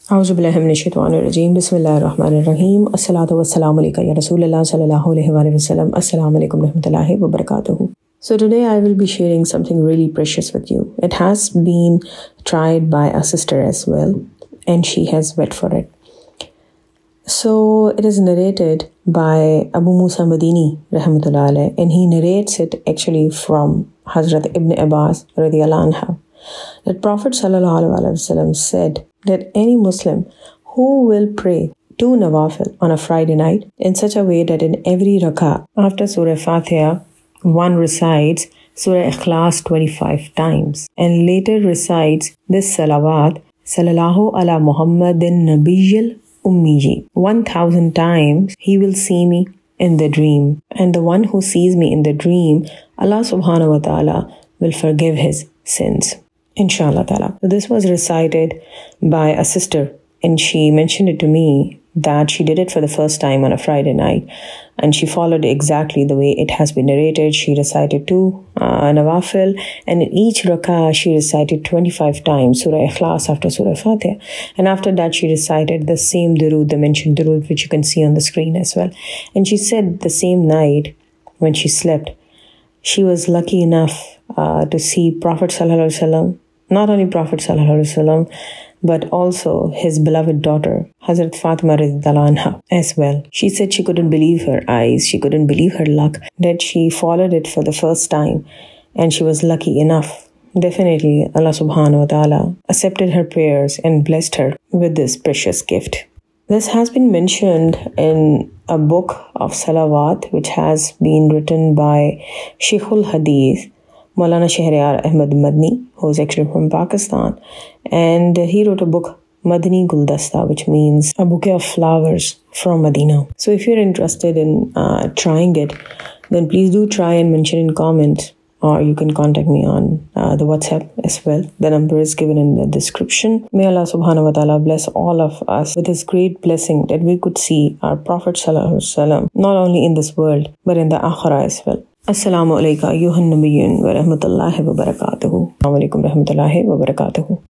A'udhu billahi minash shaitanir rajeem. Bismillahir rahmanir rahim. As-salatu was-salamu alayka ya Rasulullah sallallahu alayhi wa sallam. Assalamu alaikum rahmatullahi wa barakatuhu. So today I will be sharing something really precious with you. It has been tried by a sister as well, and she has wept for it. So it is narrated by Abu Musa Madini rahmatullah alayh, and he narrates it actually from Hazrat Ibn Abbas radiyallahu anhu. That Prophet sallallahu alaihi wasallam said that any Muslim who will pray 2 nawafil on a Friday night in such a way that in every rak'ah after Surah Fatiha, one recites Surah Ikhlas 25 times and later recites this Salawat, Sallallahu ala Muhammadin Nabiyyil Ummiji 1000 times, he will see me in the dream. And the one who sees me in the dream, Allah subhanahu wa ta'ala will forgive his sins. Inshallah ta'ala. So this was recited by a sister, and she mentioned it to me that she did it for the first time on a Friday night, and she followed exactly the way it has been narrated. She recited 2 nawafil, and in each rak'ah she recited 25 times Surah Ikhlas after Surah Fatiha, and after that she recited the same Darood, the mentioned Darood, which you can see on the screen as well. And she said the same night when she slept, she was lucky enough to see Prophet sallallahu alaihi wasallam. Not only Prophet sallallahu alaihi wasallam, but also his beloved daughter, Hazrat Fatima radhiyallahu anha as well. She said she couldn't believe her eyes, she couldn't believe her luck, that she followed it for the first time, and she was lucky enough. Definitely, Allah subhanahu wa ta'ala accepted her prayers and blessed her with this precious gift. This has been mentioned in a book of Salawat, which has been written by Sheikhul Hadith, Maulana Shahriyar Ahmad Madni, who is actually from Pakistan, and he wrote a book, Madni Guldasta, which means a bouquet of flowers from Medina. So if you're interested in trying it, then please do try and mention in comments, or you can contact me on the WhatsApp as well. The number is given in the description. May Allah subhanahu wa ta'ala bless all of us with his great blessing that we could see our Prophet sallallahu alaihi wasallam not only in this world, but in the akhirah as well. Assalamu alayka ayyuhan nabiyyun wa rahmatullahi wa barakatuhu. Assalamu alaikum rahmatullahi wa barakatuhu.